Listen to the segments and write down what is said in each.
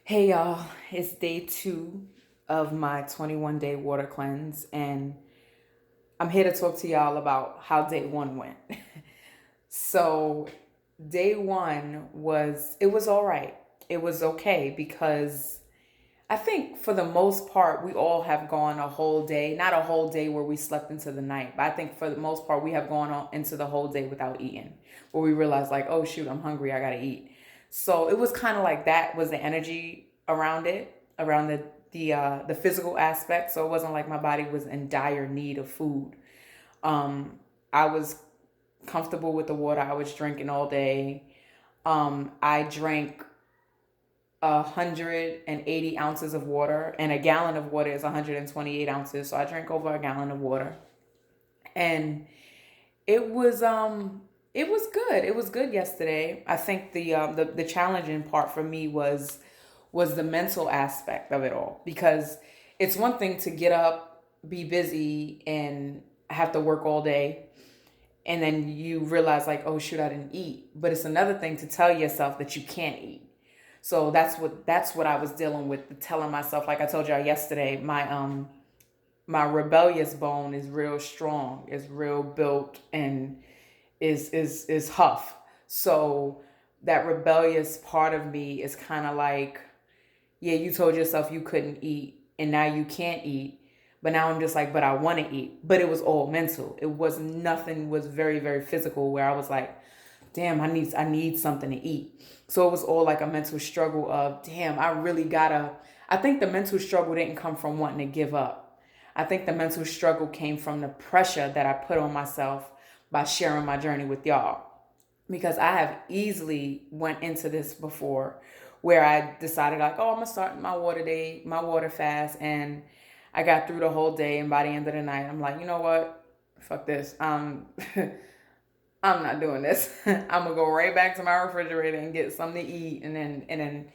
Hey y'all, it's day 2 of my 21-day water cleanse, and I'm here to talk to y'all about how day 1 went. So, day 1 was all right. It was okay because I think for the most part, we all have gone a whole day, not a whole day where we slept into the night, but I think for the most part, we have gone on into the whole day without eating, where we realize, like, oh shoot, I'm hungry, I gotta eat. So it was kind of like that was the energy around it, around the physical aspect. So it wasn't like my body was in dire need of food. I was comfortable with the water I was drinking all day. I drank 180 ounces of water, and a gallon of water is 128 ounces. So I drank over a gallon of water, and it was it was good. It was good yesterday. I think the challenging part for me was the mental aspect of it all, because it's one thing to get up, be busy, and have to work all day, and then you realize, like, oh shoot, I didn't eat. But it's another thing to tell yourself that you can't eat. So that's what I was dealing with, telling myself, like I told y'all yesterday, my rebellious bone is real strong, is real built, and is huff. So that rebellious part of me is kind of like, yeah, you told yourself you couldn't eat, and now you can't eat. But now I'm just like, but I want to eat. But it was all mental. It was nothing was very, very physical, where I was like, damn, I need something to eat. So it was all like a mental struggle of, damn, I really gotta. I think the mental struggle didn't come from wanting to give up. I think the mental struggle came from the pressure that I put on myself by sharing my journey with y'all, because I have easily went into this before, where I decided, like, oh, I'm gonna start my water day, my water fast, and I got through the whole day, and by the end of the night, I'm like, you know what, fuck this, I'm not doing this. I'm gonna go right back to my refrigerator and get something to eat, and then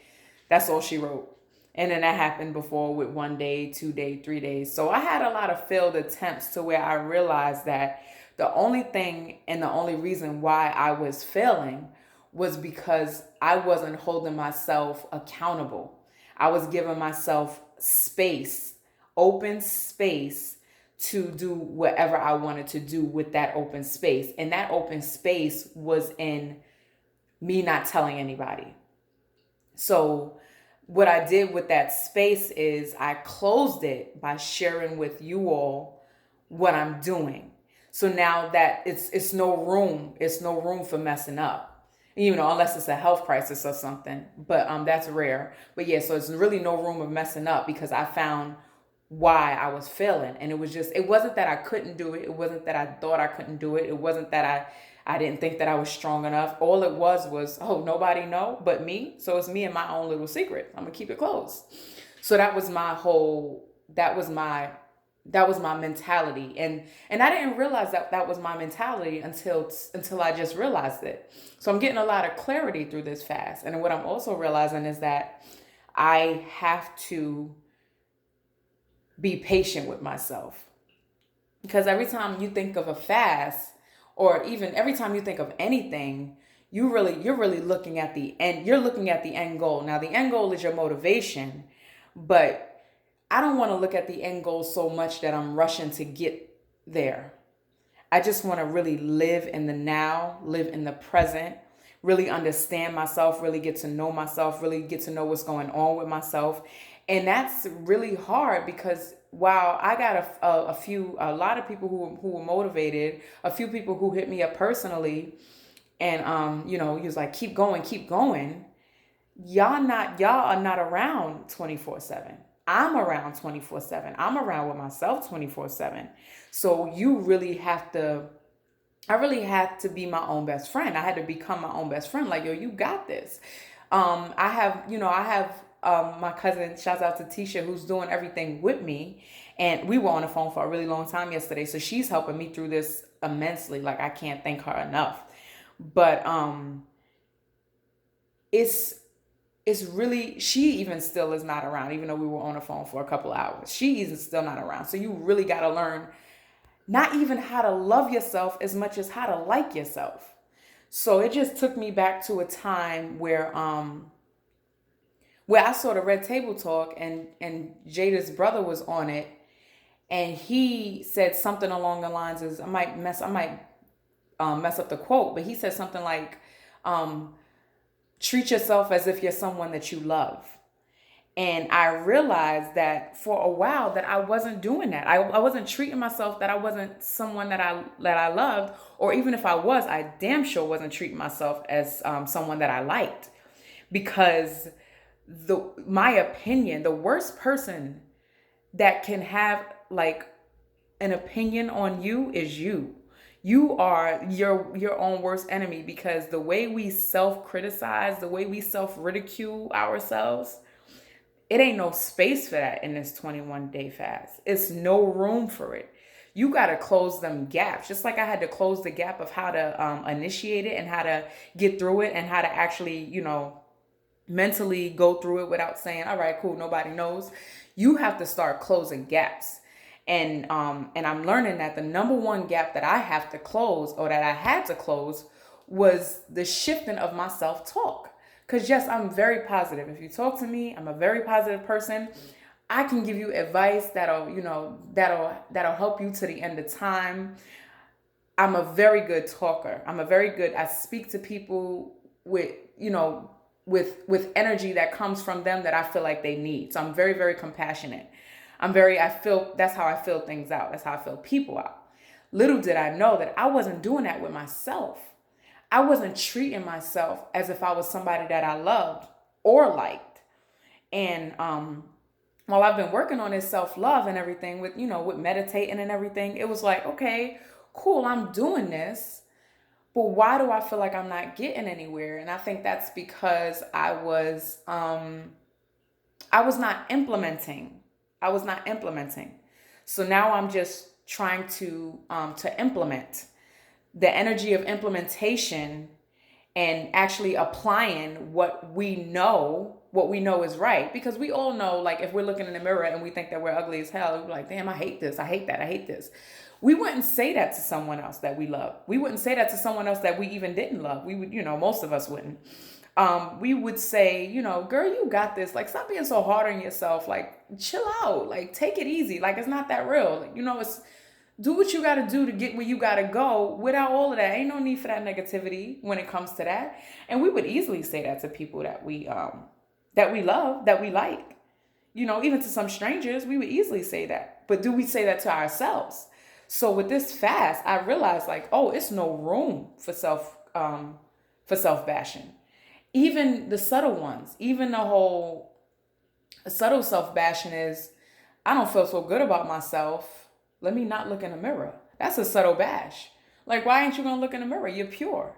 that's all she wrote. And then that happened before with 1 day, 2 day, 3 days. So I had a lot of failed attempts, to where I realized that the only thing and the only reason why I was failing was because I wasn't holding myself accountable. I was giving myself space, open space, to do whatever I wanted to do with that open space. And that open space was in me not telling anybody. So what I did with that space is I closed it by sharing with you all what I'm doing. So now that it's no room for messing up. Unless it's a health crisis or something, but that's rare. But yeah, so it's really no room of messing up, because I found why I was failing. And it wasn't that I couldn't do it. It wasn't that I thought I couldn't do it. It wasn't that I didn't think that I was strong enough. All it was, oh, nobody know but me. So it's me and my own little secret. I'm gonna keep it close. So that was my mentality. And I didn't realize that that was my mentality until I just realized it. So I'm getting a lot of clarity through this fast. And what I'm also realizing is that I have to be patient with myself, because every time you think of a fast, or even every time you think of anything, you're really looking at the end. You're looking at the end goal. Now the end goal is your motivation, but I don't want to look at the end goal so much that I'm rushing to get there. I just want to really live in the now, live in the present, really understand myself, really get to know myself, really get to know what's going on with myself. And that's really hard, because while I got a lot of people who were motivated, a few people who hit me up personally, and he was like, keep going. Y'all are not around 24/7. I'm around 24/7. I'm around with myself 24/7. So I really had to be my own best friend. I had to become my own best friend. Like, yo, you got this. I have my cousin, shouts out to Tisha, who's doing everything with me. And we were on the phone for a really long time yesterday. So she's helping me through this immensely. Like, I can't thank her enough. But it's it's really, she even still is not around, even though we were on the phone for a couple of hours. She is still not around. So you really got to learn not even how to love yourself as much as how to like yourself. So it just took me back to a time where I saw the Red Table Talk, and Jada's brother was on it, and he said something along the lines of, I might mess up the quote, but he said something like, um, treat yourself as if you're someone that you love. And I realized that for a while that I wasn't doing that. I wasn't treating myself, that I wasn't someone that I loved, or even if I was, I damn sure wasn't treating myself as someone that I liked. Because my opinion, the worst person that can have like an opinion on you is you. You are your own worst enemy, because the way we self-criticize, the way we self-ridicule ourselves, it ain't no space for that in this 21-day fast. It's no room for it. You got to close them gaps. Just like I had to close the gap of how to initiate it and how to get through it and how to actually, mentally go through it without saying, all right, cool, nobody knows. You have to start closing gaps. And I'm learning that the number one gap that I have to close, or that I had to close, was the shifting of my self-talk. Because yes, I'm very positive. If you talk to me, I'm a very positive person. I can give you advice that'll help you to the end of time. I'm a very good talker. I speak to people with, with energy that comes from them that I feel like they need. So I'm very, very compassionate. That's how I feel things out. That's how I feel people out. Little did I know that I wasn't doing that with myself. I wasn't treating myself as if I was somebody that I loved or liked. And while I've been working on this self-love and everything with meditating and everything, it was like, okay, cool, I'm doing this, but why do I feel like I'm not getting anywhere? And I think that's because I was not implementing. So now I'm just trying to implement. The energy of implementation and actually applying what we know is right. Because we all know, like, if we're looking in the mirror and we think that we're ugly as hell, we're like, damn, I hate this, I hate that, I hate this. We wouldn't say that to someone else that we love. We wouldn't say that to someone else that we even didn't love. We would, most of us wouldn't. We would say, girl, you got this. Like, stop being so hard on yourself. Like, chill out. Like, take it easy. Like, it's not that real. Like, it's do what you got to do to get where you got to go without all of that. Ain't no need for that negativity when it comes to that. And we would easily say that to people that we love, that we like. Even to some strangers, we would easily say that. But do we say that to ourselves? So with this fast, I realized, like, oh, it's no room for self-bashing. Even the subtle ones, even the whole subtle self-bashing is, I don't feel so good about myself. Let me not look in the mirror. That's a subtle bash. Like, why ain't you going to look in the mirror? You're pure.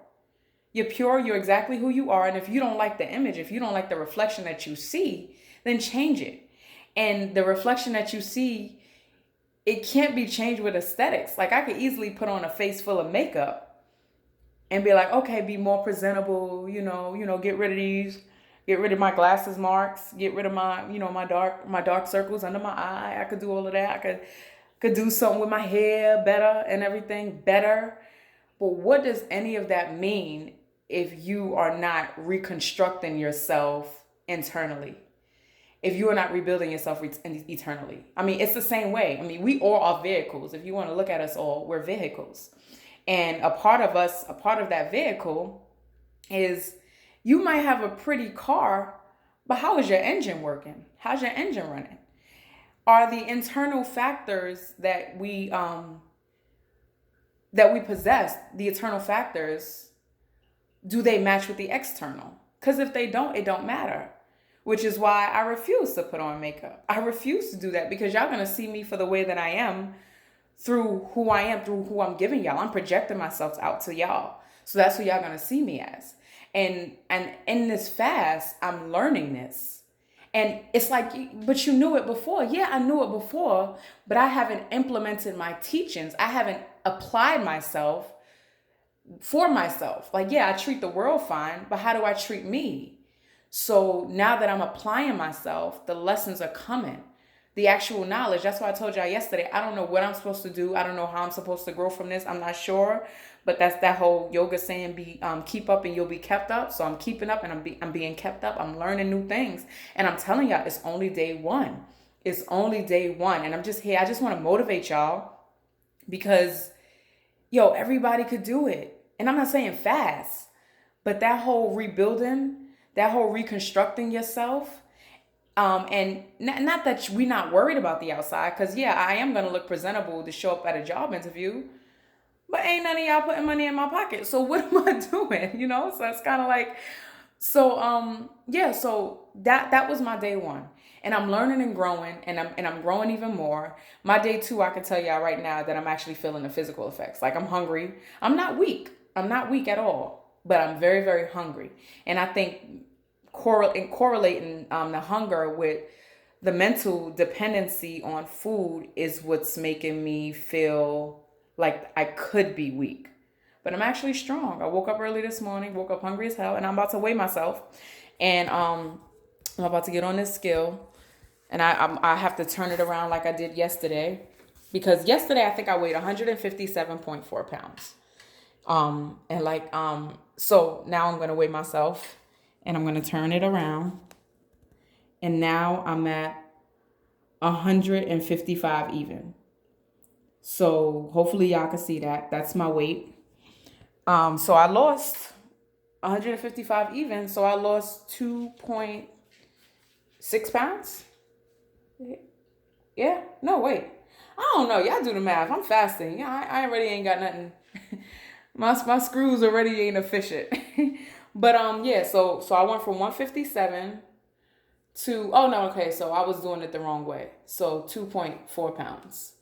You're pure. You're exactly who you are. And if you don't like the image, if you don't like the reflection that you see, then change it. And the reflection that you see, it can't be changed with aesthetics. Like, I could easily put on a face full of makeup and be like, okay, be more presentable, get rid of my glasses marks, get rid of my, my dark circles under my eye. I could do all of that. I could do something with my hair better and everything better. But what does any of that mean if you are not reconstructing yourself internally? If you are not rebuilding yourself eternally? I mean, it's the same way. I mean, we all are vehicles. If you want to look at us all, we're vehicles. And a part of that vehicle is, you might have a pretty car, but how is your engine working? How's your engine running? Are the internal factors that we possess, the internal factors, do they match with the external? Because if they don't, it don't matter. Which is why I refuse to put on makeup. I refuse to do that, because y'all gonna see me for the way that I am, through who I am, through who I'm giving y'all. I'm projecting myself out to y'all. So that's who y'all gonna see me as. And in this fast, I'm learning this. And it's like, but you knew it before. Yeah, I knew it before, but I haven't implemented my teachings. I haven't applied myself for myself. Like, yeah, I treat the world fine, but how do I treat me? So now that I'm applying myself, the lessons are coming. the actual knowledge. That's why I told y'all yesterday, I don't know what I'm supposed to do. I don't know how I'm supposed to grow from this. I'm not sure. But that's that whole yoga saying, be keep up and you'll be kept up. So I'm keeping up and I'm being kept up. I'm learning new things. And I'm telling y'all, it's only day one. It's only day one. And I'm just here. I just want to motivate y'all because, yo, everybody could do it. And I'm not saying fast, but that whole rebuilding, that whole reconstructing yourself, and not that we not worried about the outside, because yeah, I am gonna look presentable to show up at a job interview, but ain't none of y'all putting money in my pocket. So what am I doing? You know? So it's kind of like, so yeah, so that was my day one. And I'm learning and growing, and I'm growing even more. My day two, I can tell y'all right now that I'm actually feeling the physical effects. Like I'm hungry. I'm not weak. I'm not weak at all, but I'm very, very hungry. And I think correlating the hunger with the mental dependency on food is what's making me feel like I could be weak. But I'm actually strong. I woke up early this morning, woke up hungry as hell, and I'm about to weigh myself. And I'm about to get on this scale, and I have to turn it around like I did yesterday, because yesterday I think I weighed 157.4 pounds. So now I'm gonna weigh myself, and I'm gonna turn it around, and now I'm at 155 even. So hopefully y'all can see that. That's my weight. So I lost 155 even. So I lost 2.6 pounds. Yeah. No, wait. I don't know. Y'all do the math. I'm fasting. Yeah, I already ain't got nothing. My screws already ain't efficient. But yeah, so I went from 157 to, oh no, okay, so I was doing it the wrong way. So 2.4 pounds,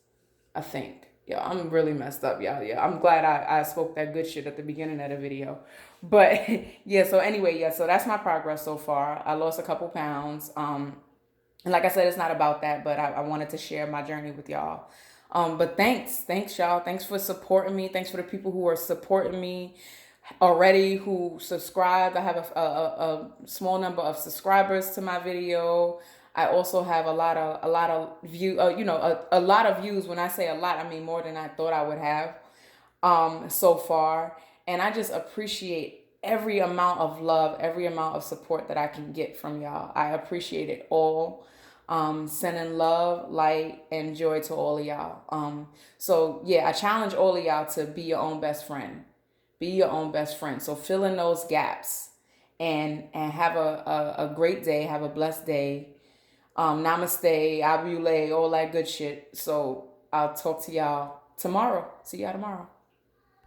I think. Yeah, I'm really messed up, y'all. Yeah, I'm glad I spoke that good shit at the beginning of the video. But yeah, so anyway, yeah, so that's my progress so far. I lost a couple pounds. And like I said, it's not about that, but I wanted to share my journey with y'all. But thanks y'all. Thanks for supporting me. Thanks for the people who are supporting me already, who subscribed. I have a small number of subscribers to my video. I also have a lot of view, a lot of views. When I say a lot, I mean more than I thought I would have, so far. And I just appreciate every amount of love, every amount of support that I can get from y'all. I appreciate it all. Sending love, light, and joy to all of y'all. So yeah, I challenge all of y'all to be your own best friend. Be your own best friend. So fill in those gaps, and have a great day. Have a blessed day. Namaste, abule, all that good shit. So I'll talk to y'all tomorrow. See y'all tomorrow.